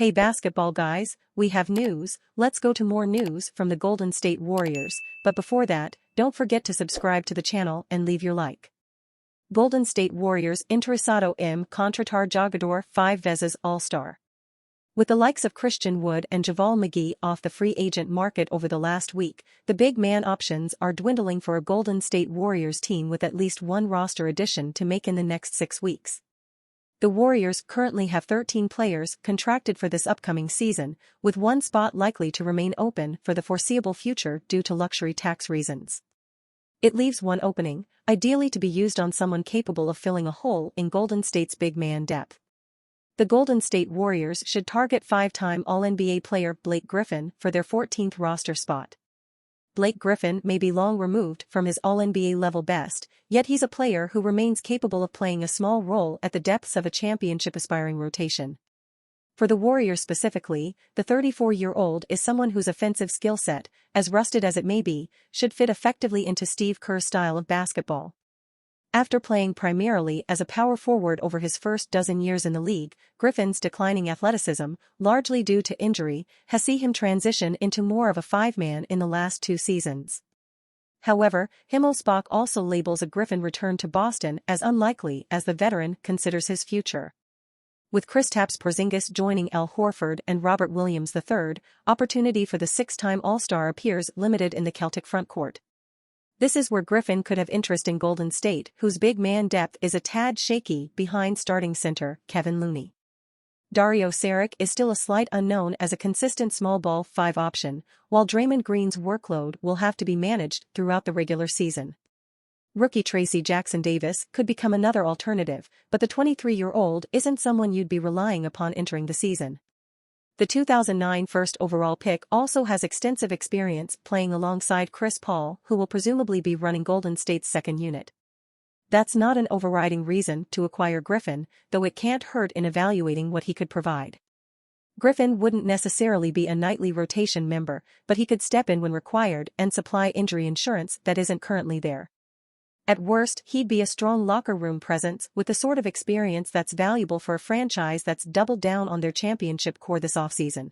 Hey basketball guys, we have news. Let's go to more news from the Golden State Warriors, but before that, don't forget to subscribe to the channel and leave your like. Golden State Warriors interesado en contratar jugador 5 veces All-Star. With the likes of Christian Wood and Javal McGee off the free agent market over the last week, the big man options are dwindling for a Golden State Warriors team with at least one roster addition to make in the next 6 weeks. The Warriors currently have 13 players contracted for this upcoming season, with one spot likely to remain open for the foreseeable future due to luxury tax reasons. It leaves one opening, ideally to be used on someone capable of filling a hole in Golden State's big man depth. The Golden State Warriors should target 5-time All-NBA player Blake Griffin for their 14th roster spot. Blake Griffin may be long removed from his All-NBA level best, yet he's a player who remains capable of playing a small role at the depths of a championship-aspiring rotation. For the Warriors specifically, the 34-year-old is someone whose offensive skill set, as rusted as it may be, should fit effectively into Steve Kerr's style of basketball. After playing primarily as a power forward over his first dozen years in the league, Griffin's declining athleticism, largely due to injury, has seen him transition into more of a five-man in the last 2 seasons. However, Himmelsbach also labels a Griffin return to Boston as unlikely as the veteran considers his future. With Kristaps Porzingis joining Al Horford and Robert Williams III, opportunity for the 6-time All-Star appears limited in the Celtic frontcourt. This is where Griffin could have interest in Golden State, whose big man depth is a tad shaky behind starting center Kevin Looney. Dario Saric is still a slight unknown as a consistent small ball 5 option, while Draymond Green's workload will have to be managed throughout the regular season. Rookie Tracy Jackson-Davis could become another alternative, but the 23-year-old isn't someone you'd be relying upon entering the season. The 2009 first overall pick also has extensive experience playing alongside Chris Paul, who will presumably be running Golden State's second unit. That's not an overriding reason to acquire Griffin, though it can't hurt in evaluating what he could provide. Griffin wouldn't necessarily be a nightly rotation member, but he could step in when required and supply injury insurance that isn't currently there. At worst, he'd be a strong locker room presence with the sort of experience that's valuable for a franchise that's doubled down on their championship core this offseason.